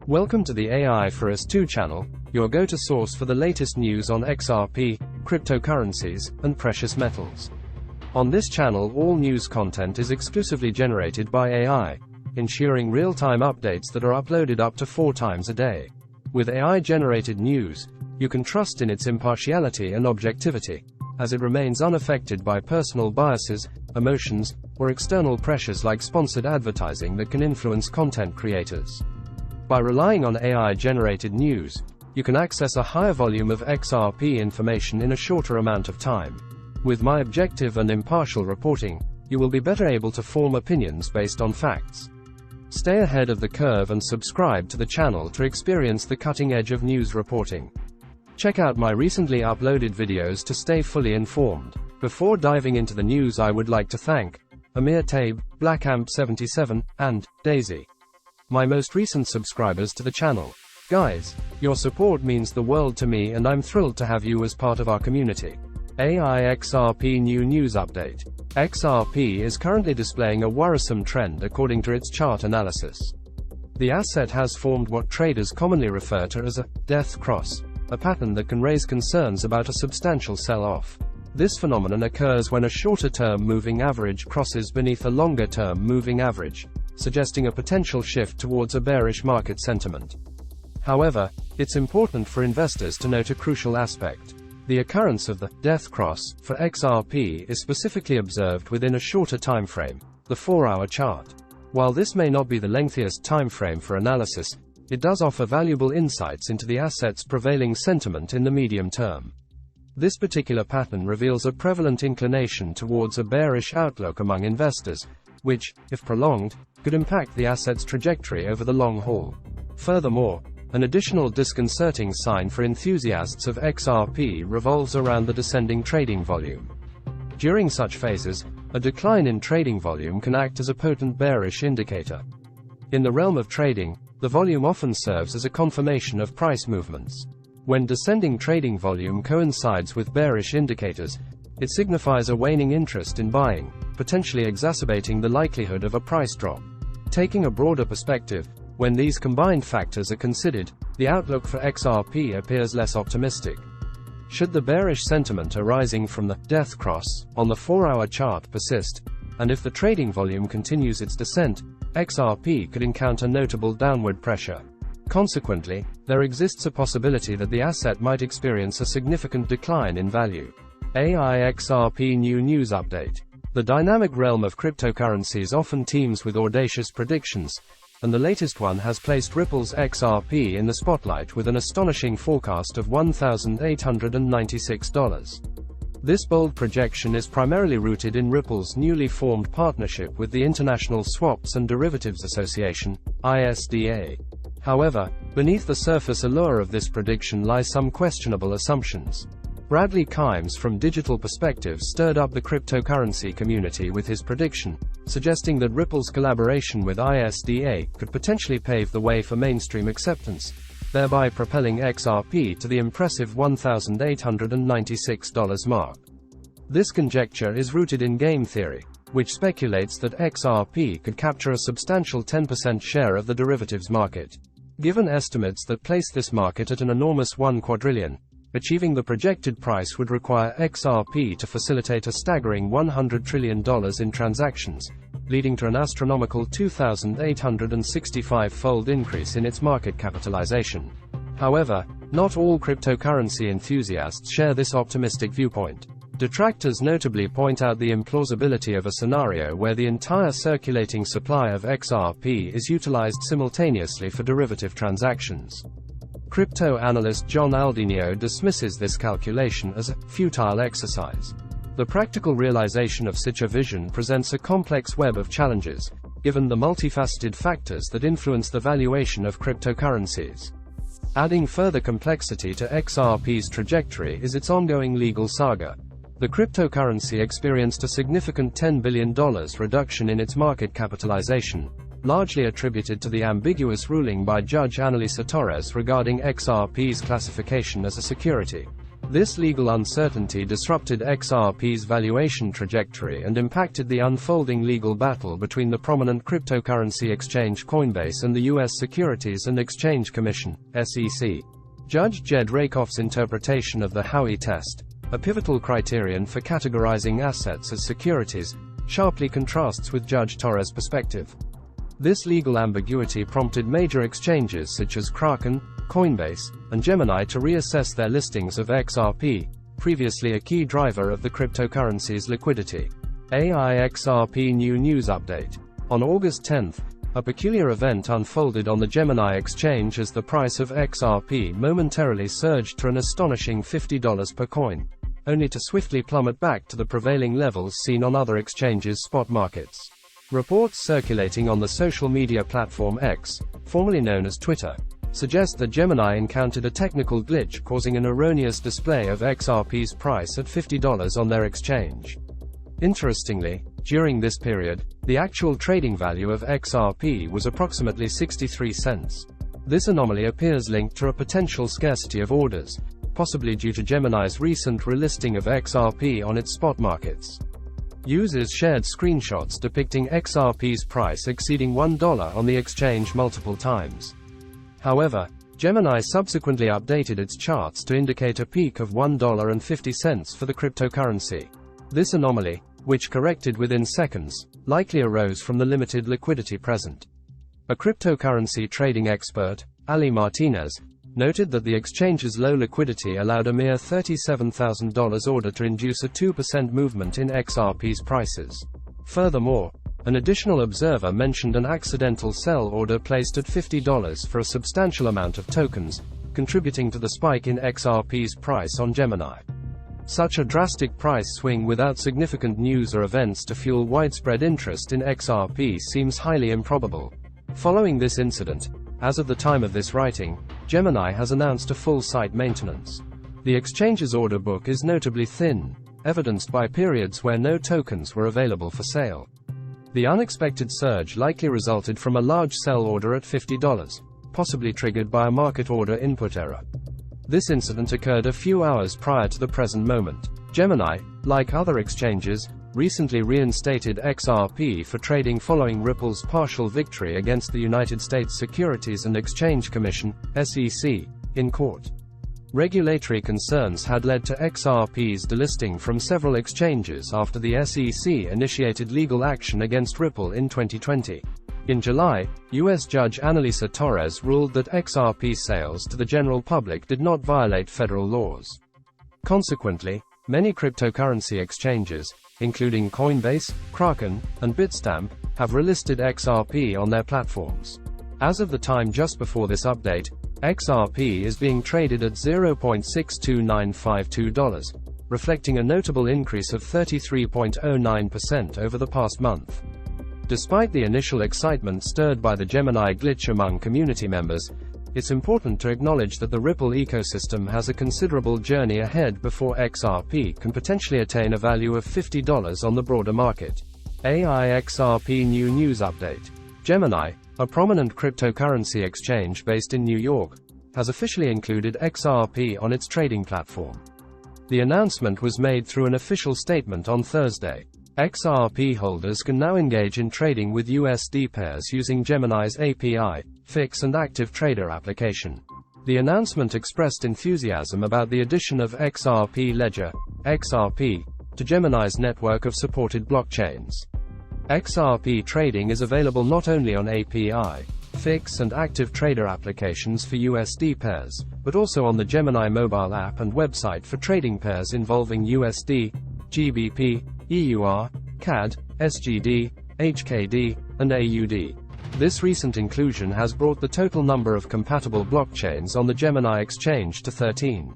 Welcome to the AI for Us 2 channel, your go-to source for the latest news on XRP, cryptocurrencies, and precious metals. On this channel, all news content is exclusively generated by AI, ensuring real-time updates that are uploaded up to 4 times a day. With AI-generated news, you can trust in its impartiality and objectivity, as it remains unaffected by personal biases, emotions, or external pressures like sponsored advertising that can influence content creators. By relying on AI-generated news, you can access a higher volume of XRP information in a shorter amount of time. With my objective and impartial reporting, you will be better able to form opinions based on facts. Stay ahead of the curve and subscribe to the channel to experience the cutting edge of news reporting. Check out my recently uploaded videos to stay fully informed. Before diving into the news, I would like to thank Amir Taib, Blackamp77, and Daisy, my most recent subscribers to the channel. Guys, your support means the world to me, and I'm thrilled to have you as part of our community. Xrp New News Update. XRP is currently displaying a worrisome trend according to its chart analysis. The asset has formed what traders commonly refer to as a death cross, a pattern that can raise concerns about a substantial sell-off. This phenomenon occurs when a shorter-term moving average crosses beneath a longer-term moving average, suggesting a potential shift towards a bearish market sentiment. However, it's important for investors to note a crucial aspect. The occurrence of the death cross for XRP is specifically observed within a shorter time frame, the 4-hour chart. While this may not be the lengthiest time frame for analysis, it does offer valuable insights into the asset's prevailing sentiment in the medium term. This particular pattern reveals a prevalent inclination towards a bearish outlook among investors, which, if prolonged, could impact the asset's trajectory over the long haul. Furthermore, an additional disconcerting sign for enthusiasts of XRP revolves around the descending trading volume. During such phases, a decline in trading volume can act as a potent bearish indicator. In the realm of trading, the volume often serves as a confirmation of price movements. When descending trading volume coincides with bearish indicators, it signifies a waning interest in buying, potentially exacerbating the likelihood of a price drop. Taking a broader perspective, when these combined factors are considered, the outlook for XRP appears less optimistic. Should the bearish sentiment arising from the death cross on the 4-hour chart persist, and if the trading volume continues its descent, XRP could encounter notable downward pressure. Consequently, there exists a possibility that the asset might experience a significant decline in value. Xrp New News Update. The dynamic realm of cryptocurrencies often teems with audacious predictions, and the latest one has placed Ripple's XRP in the spotlight with an astonishing forecast of $1,896. This bold projection is primarily rooted in Ripple's newly formed partnership with the International Swaps and Derivatives Association, ISDA. However, beneath the surface allure of this prediction lie some questionable assumptions. Bradley Kimes from Digital Perspective stirred up the cryptocurrency community with his prediction, suggesting that Ripple's collaboration with ISDA could potentially pave the way for mainstream acceptance, thereby propelling XRP to the impressive $1,896 mark. This conjecture is rooted in game theory, which speculates that XRP could capture a substantial 10% share of the derivatives market. Given estimates that place this market at an enormous $1 quadrillion, achieving the projected price would require XRP to facilitate a staggering $100 trillion in transactions, leading to an astronomical 2,865-fold increase in its market capitalization. However, not all cryptocurrency enthusiasts share this optimistic viewpoint. Detractors notably point out the implausibility of a scenario where the entire circulating supply of XRP is utilized simultaneously for derivative transactions. Crypto analyst John Aldinio dismisses this calculation as a futile exercise. The practical realization of such a vision presents a complex web of challenges, given the multifaceted factors that influence the valuation of cryptocurrencies. Adding further complexity to XRP's trajectory is its ongoing legal saga. The cryptocurrency experienced a significant $10 billion reduction in its market capitalization, largely attributed to the ambiguous ruling by Judge Annalisa Torres regarding XRP's classification as a security. This legal uncertainty disrupted XRP's valuation trajectory and impacted the unfolding legal battle between the prominent cryptocurrency exchange Coinbase and the U.S. Securities and Exchange Commission, SEC. Judge Jed Rakoff's interpretation of the Howey test, a pivotal criterion for categorizing assets as securities, sharply contrasts with Judge Torres' perspective. This legal ambiguity prompted major exchanges such as Kraken, Coinbase, and Gemini to reassess their listings of XRP, previously a key driver of the cryptocurrency's liquidity. Xrp New News Update. On August 10, a peculiar event unfolded on the Gemini exchange as the price of XRP momentarily surged to an astonishing $50 per coin, only to swiftly plummet back to the prevailing levels seen on other exchanges' spot markets. Reports circulating on the social media platform X, formerly known as Twitter, suggest that Gemini encountered a technical glitch causing an erroneous display of XRP's price at $50 on their exchange. Interestingly, during this period, the actual trading value of XRP was approximately 63 cents. This anomaly appears linked to a potential scarcity of orders, possibly due to Gemini's recent relisting of XRP on its spot markets. Users shared screenshots depicting XRP's price exceeding $1 on the exchange multiple times. However, Gemini subsequently updated its charts to indicate a peak of $1.50 for the cryptocurrency. This anomaly, which corrected within seconds, likely arose from the limited liquidity present. A cryptocurrency trading expert, Ali Martinez, noted that the exchange's low liquidity allowed a mere $37,000 order to induce a 2% movement in XRP's prices. Furthermore, an additional observer mentioned an accidental sell order placed at $50 for a substantial amount of tokens, contributing to the spike in XRP's price on Gemini. Such a drastic price swing without significant news or events to fuel widespread interest in XRP seems highly improbable. Following this incident, as of the time of this writing, Gemini has announced a full site maintenance. The exchange's order book is notably thin, evidenced by periods where no tokens were available for sale. The unexpected surge likely resulted from a large sell order at $50, possibly triggered by a market order input error. This incident occurred a few hours prior to the present moment. Gemini, like other exchanges, recently reinstated XRP for trading following Ripple's partial victory against the United States Securities and Exchange Commission, SEC, in court. Regulatory concerns had led to XRP's delisting from several exchanges after the SEC initiated legal action against Ripple in 2020. In July, U.S. Judge Analisa Torres ruled that XRP sales to the general public did not violate federal laws. Consequently, many cryptocurrency exchanges, including Coinbase, Kraken, and Bitstamp, have relisted XRP on their platforms. As of the time just before this update, XRP is being traded at $0.62952, reflecting a notable increase of 33.09% over the past month. Despite the initial excitement stirred by the Gemini glitch among community members, it's important to acknowledge that the Ripple ecosystem has a considerable journey ahead before XRP can potentially attain a value of $50 on the broader market. Xrp New News Update. Gemini, a prominent cryptocurrency exchange based in New York, has officially included XRP on its trading platform. The announcement was made through an official statement on Thursday. XRP holders can now engage in trading with USD pairs using Gemini's API, FIX and Active Trader application. The announcement expressed enthusiasm about the addition of XRP Ledger, XRP, to Gemini's network of supported blockchains. XRP trading is available not only on API, FIX and Active Trader applications for USD pairs, but also on the Gemini mobile app and website for trading pairs involving USD, GBP, EUR, CAD, SGD, HKD, and AUD. This recent inclusion has brought the total number of compatible blockchains on the Gemini exchange to 13.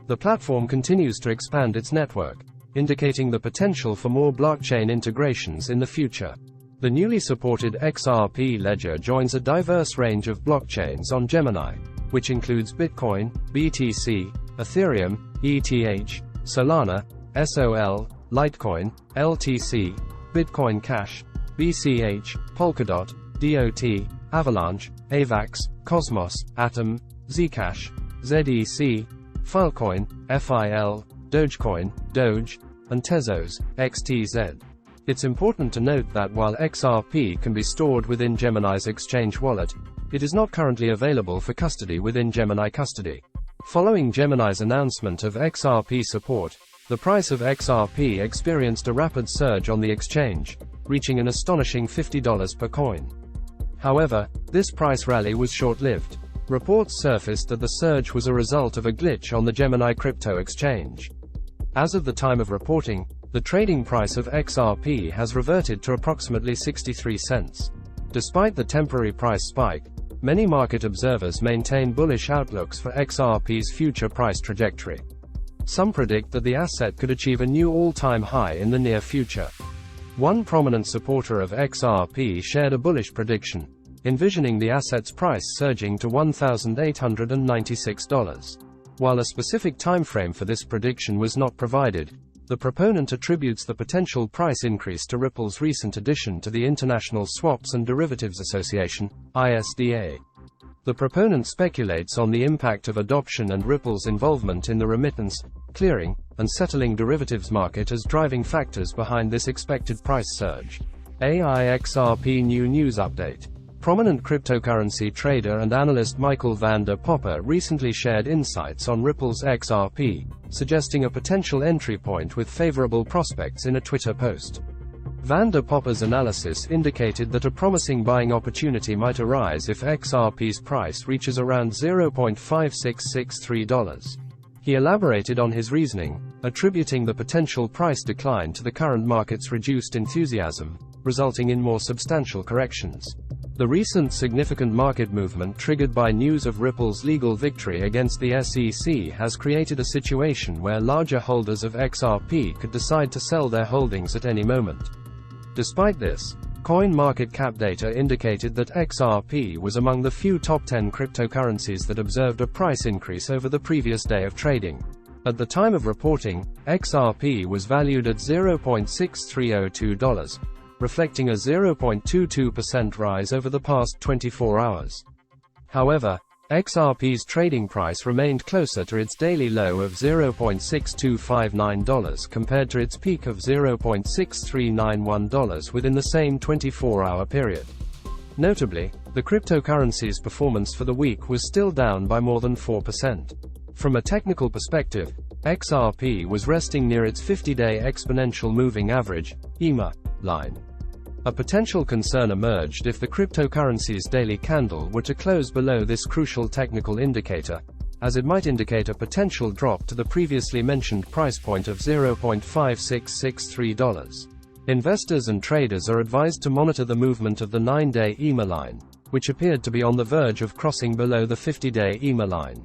The platform continues to expand its network, indicating the potential for more blockchain integrations in the future. The newly supported XRP Ledger joins a diverse range of blockchains on Gemini, which includes Bitcoin, BTC, Ethereum, ETH, Solana, SOL, Litecoin, LTC, Bitcoin Cash, BCH, Polkadot, DOT, Avalanche, AVAX, Cosmos, Atom, Zcash, ZEC, Filecoin, FIL, Dogecoin, Doge, and Tezos, XTZ. It's important to note that while XRP can be stored within Gemini's exchange wallet, it is not currently available for custody within Gemini Custody. Following Gemini's announcement of XRP support, the price of XRP experienced a rapid surge on the exchange, reaching an astonishing $50 per coin. However, this price rally was short-lived. Reports surfaced that the surge was a result of a glitch on the Gemini crypto exchange. As of the time of reporting, the trading price of XRP has reverted to approximately 63 cents. Despite the temporary price spike, many market observers maintain bullish outlooks for XRP's future price trajectory. Some predict that the asset could achieve a new all-time high in the near future. One prominent supporter of XRP shared a bullish prediction, envisioning the asset's price surging to $1,896. While a specific timeframe for this prediction was not provided, the proponent attributes the potential price increase to Ripple's recent addition to the International Swaps and Derivatives Association, ISDA. The proponent speculates on the impact of adoption and Ripple's involvement in the remittance, clearing, and settling derivatives market as driving factors behind this expected price surge. Xrp New News Update. Prominent cryptocurrency trader and analyst Michael van der Popper recently shared insights on Ripple's XRP, suggesting a potential entry point with favorable prospects in a Twitter post. Van der Popper's analysis indicated that a promising buying opportunity might arise if XRP's price reaches around $0.5663. He elaborated on his reasoning, attributing the potential price decline to the current market's reduced enthusiasm, resulting in more substantial corrections. The recent significant market movement triggered by news of Ripple's legal victory against the SEC has created a situation where larger holders of XRP could decide to sell their holdings at any moment. Despite this, CoinMarketCap data indicated that XRP was among the few top 10 cryptocurrencies that observed a price increase over the previous day of trading. At the time of reporting, XRP was valued at $0.6302, reflecting a 0.22% rise over the past 24 hours. However, XRP's trading price remained closer to its daily low of $0.6259 compared to its peak of $0.6391 within the same 24-hour period. Notably, the cryptocurrency's performance for the week was still down by more than 4%. From a technical perspective, XRP was resting near its 50-day exponential moving average, EMA, line. A potential concern emerged if the cryptocurrency's daily candle were to close below this crucial technical indicator, as it might indicate a potential drop to the previously mentioned price point of $0.5663. Investors and traders are advised to monitor the movement of the 9-day EMA line, which appeared to be on the verge of crossing below the 50-day EMA line.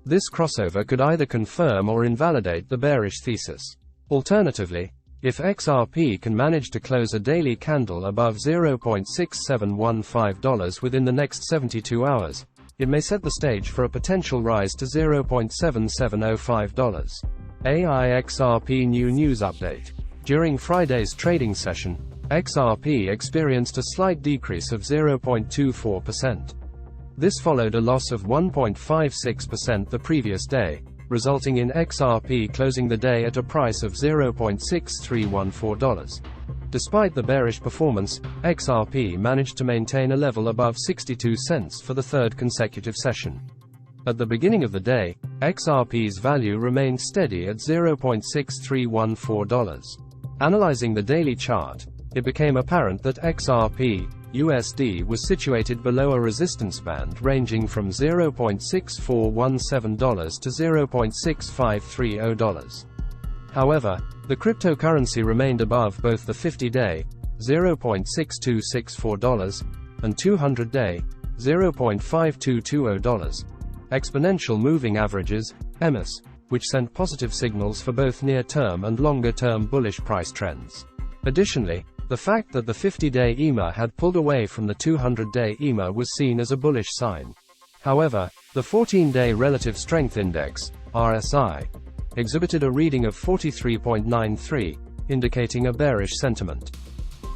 This crossover could either confirm or invalidate the bearish thesis. Alternatively, if XRP can manage to close a daily candle above $0.6715 within the next 72 hours, it may set the stage for a potential rise to $0.7705. Xrp New News Update. During Friday's trading session, XRP experienced a slight decrease of 0.24%. This followed a loss of 1.56% the previous day, resulting in XRP closing the day at a price of $0.6314. Despite the bearish performance, XRP managed to maintain a level above 62 cents for the third consecutive session. At the beginning of the day, XRP's value remained steady at $0.6314. Analyzing the daily chart, it became apparent that XRP USD was situated below a resistance band ranging from $0.6417 to $0.6530. However, the cryptocurrency remained above both the 50-day $0.6264 and 200-day $0.5220 exponential moving averages, EMAs, which sent positive signals for both near-term and longer-term bullish price trends. Additionally, the fact that the 50-day EMA had pulled away from the 200-day EMA was seen as a bullish sign. However, the 14-day Relative Strength Index, RSI, exhibited a reading of 43.93, indicating a bearish sentiment.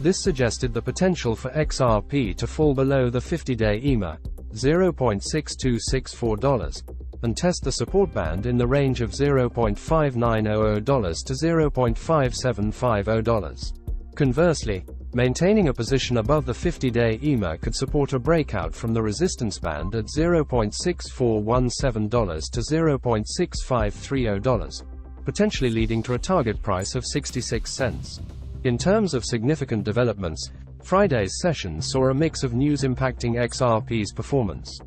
This suggested the potential for XRP to fall below the 50-day EMA, $0.6264, and test the support band in the range of $0.5900 to $0.5750. Conversely, maintaining a position above the 50-day EMA could support a breakout from the resistance band at $0.6417 to $0.6530, potentially leading to a target price of 66 cents. In terms of significant developments, Friday's session saw a mix of news impacting XRP's performance.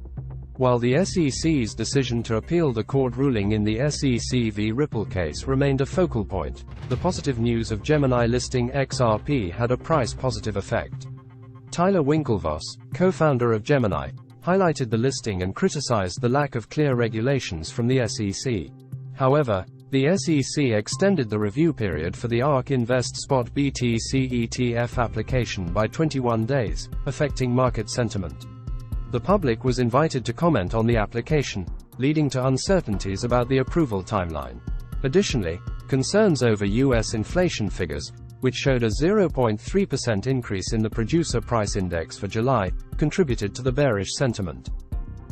While the SEC's decision to appeal the court ruling in the SEC v. Ripple case remained a focal point, the positive news of Gemini listing XRP had a price-positive effect. Tyler Winklevoss, co-founder of Gemini, highlighted the listing and criticized the lack of clear regulations from the SEC. However, the SEC extended the review period for the ARK Invest Spot BTC ETF application by 21 days, affecting market sentiment. The public was invited to comment on the application, leading to uncertainties about the approval timeline. Additionally, concerns over U.S. inflation figures, which showed a 0.3% increase in the producer price index for July, contributed to the bearish sentiment.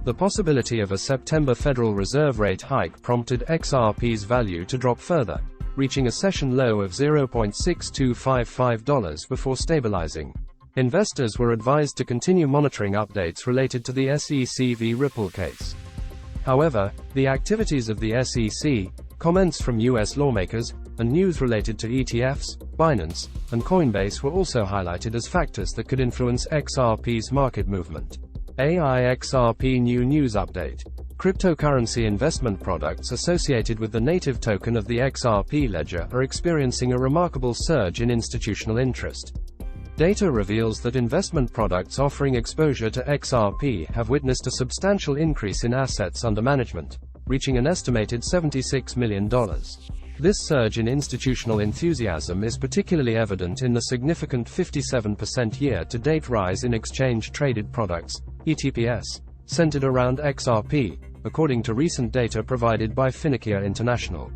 The possibility of a September Federal Reserve rate hike prompted XRP's value to drop further, reaching a session low of $0.6255 before stabilizing. Investors were advised to continue monitoring updates related to the SEC v. Ripple case. However, the activities of the SEC, comments from U.S. lawmakers, and news related to ETFs, Binance, and Coinbase were also highlighted as factors that could influence XRP's market movement. Xrp New News Update. Cryptocurrency investment products associated with the native token of the XRP ledger are experiencing a remarkable surge in institutional interest. Data reveals that investment products offering exposure to XRP have witnessed a substantial increase in assets under management, reaching an estimated $76 million. This surge in institutional enthusiasm is particularly evident in the significant 57% year-to-date rise in exchange-traded products, ETPs, centered around XRP, according to recent data provided by Finicchia International.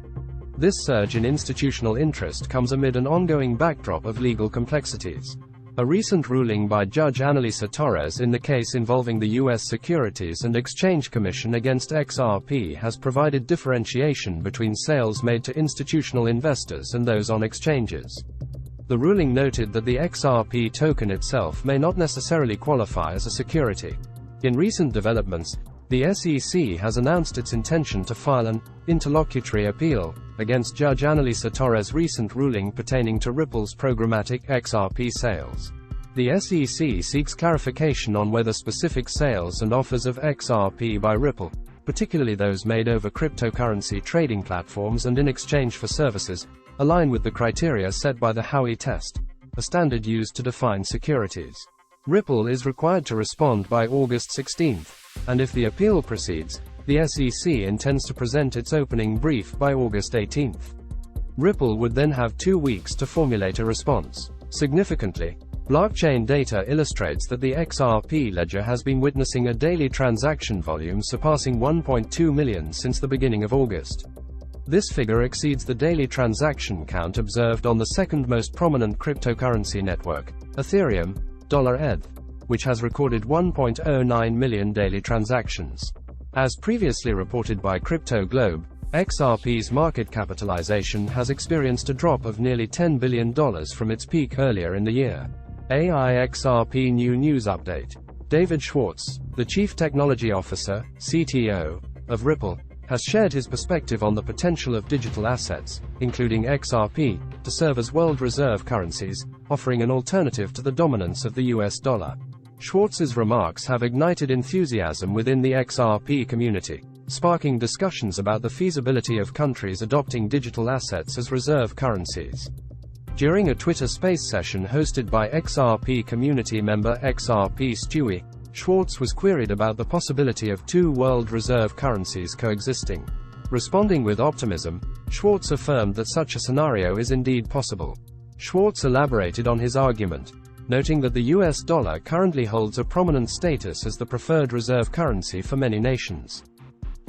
This surge in institutional interest comes amid an ongoing backdrop of legal complexities. A recent ruling by Judge Annalisa Torres in the case involving the U.S. Securities and Exchange Commission against XRP has provided differentiation between sales made to institutional investors and those on exchanges. The ruling noted that the XRP token itself may not necessarily qualify as a security. In recent developments, the SEC has announced its intention to file an interlocutory appeal against Judge Annalisa Torres' recent ruling pertaining to Ripple's programmatic XRP sales. The SEC seeks clarification on whether specific sales and offers of XRP by Ripple, particularly those made over cryptocurrency trading platforms and in exchange for services, align with the criteria set by the Howey test, a standard used to define securities. Ripple is required to respond by August 16, and if the appeal proceeds, the SEC intends to present its opening brief by August 18. Ripple would then have 2 weeks to formulate a response. Significantly, blockchain data illustrates that the XRP ledger has been witnessing a daily transaction volume surpassing 1.2 million since the beginning of August. This figure exceeds the daily transaction count observed on the second most prominent cryptocurrency network, Ethereum, $ETH, which has recorded 1.09 million daily transactions. As previously reported by Crypto Globe, XRP's market capitalization has experienced a drop of nearly $10 billion from its peak earlier in the year. Xrp New News Update. David Schwartz, the Chief Technology Officer, CTO, of Ripple, has shared his perspective on the potential of digital assets, including XRP, to serve as world reserve currencies, offering an alternative to the dominance of the US dollar. Schwartz's remarks have ignited enthusiasm within the XRP community, sparking discussions about the feasibility of countries adopting digital assets as reserve currencies. During a Twitter Space session hosted by XRP community member XRP Stewie, Schwartz was queried about the possibility of two world reserve currencies coexisting. Responding with optimism, Schwartz affirmed that such a scenario is indeed possible. Schwartz elaborated on his argument, noting that the US dollar currently holds a prominent status as the preferred reserve currency for many nations.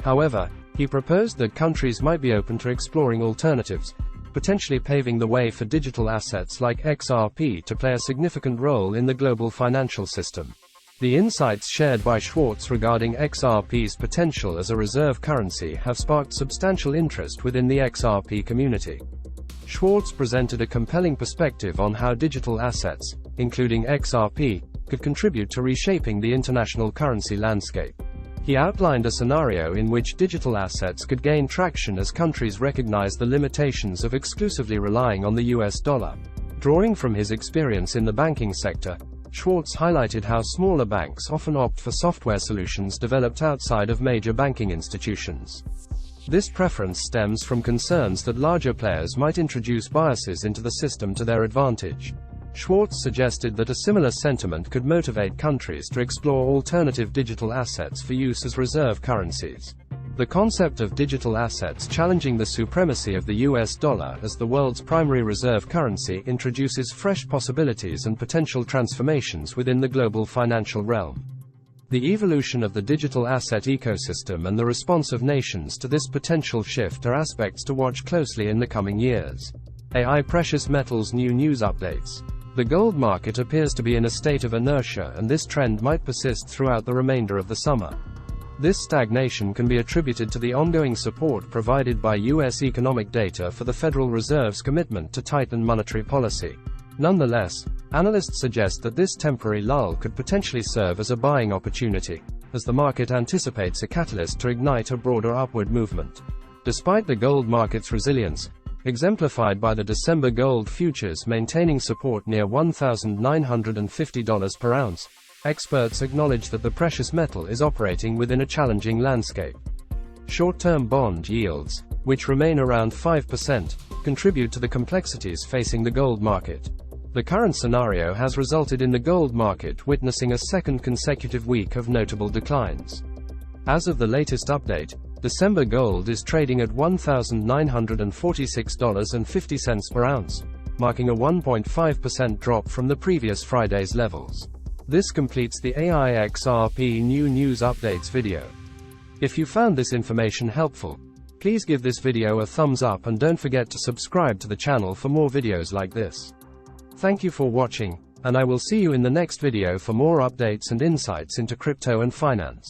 However, he proposed that countries might be open to exploring alternatives, potentially paving the way for digital assets like XRP to play a significant role in the global financial system. The insights shared by Schwartz regarding XRP's potential as a reserve currency have sparked substantial interest within the XRP community. Schwartz presented a compelling perspective on how digital assets, including XRP, could contribute to reshaping the international currency landscape. He outlined a scenario in which digital assets could gain traction as countries recognize the limitations of exclusively relying on the US dollar. Drawing from his experience in the banking sector, Schwartz highlighted how smaller banks often opt for software solutions developed outside of major banking institutions. This preference stems from concerns that larger players might introduce biases into the system to their advantage. Schwartz suggested that a similar sentiment could motivate countries to explore alternative digital assets for use as reserve currencies. The concept of digital assets challenging the supremacy of the US dollar as the world's primary reserve currency introduces fresh possibilities and potential transformations within the global financial realm. The evolution of the digital asset ecosystem and the response of nations to this potential shift are aspects to watch closely in the coming years. AI Precious Metals New News Updates. The gold market appears to be in a state of inertia, and this trend might persist throughout the remainder of the summer. This stagnation can be attributed to the ongoing support provided by U.S. economic data for the Federal Reserve's commitment to tighten monetary policy. Nonetheless, analysts suggest that this temporary lull could potentially serve as a buying opportunity, as the market anticipates a catalyst to ignite a broader upward movement. Despite the gold market's resilience, exemplified by the December gold futures maintaining support near $1,950 per ounce, experts acknowledge that the precious metal is operating within a challenging landscape. Short-term bond yields, which remain around 5%, contribute to the complexities facing the gold market. The current scenario has resulted in the gold market witnessing a second consecutive week of notable declines. As of the latest update, December gold is trading at $1,946.50 per ounce, marking a 1.5% drop from the previous Friday's levels. This completes the AI Xrp New News Updates video. If you found this information helpful, please give this video a thumbs up and don't forget to subscribe to the channel for more videos like this. Thank you for watching, and I will see you in the next video for more updates and insights into crypto and finance.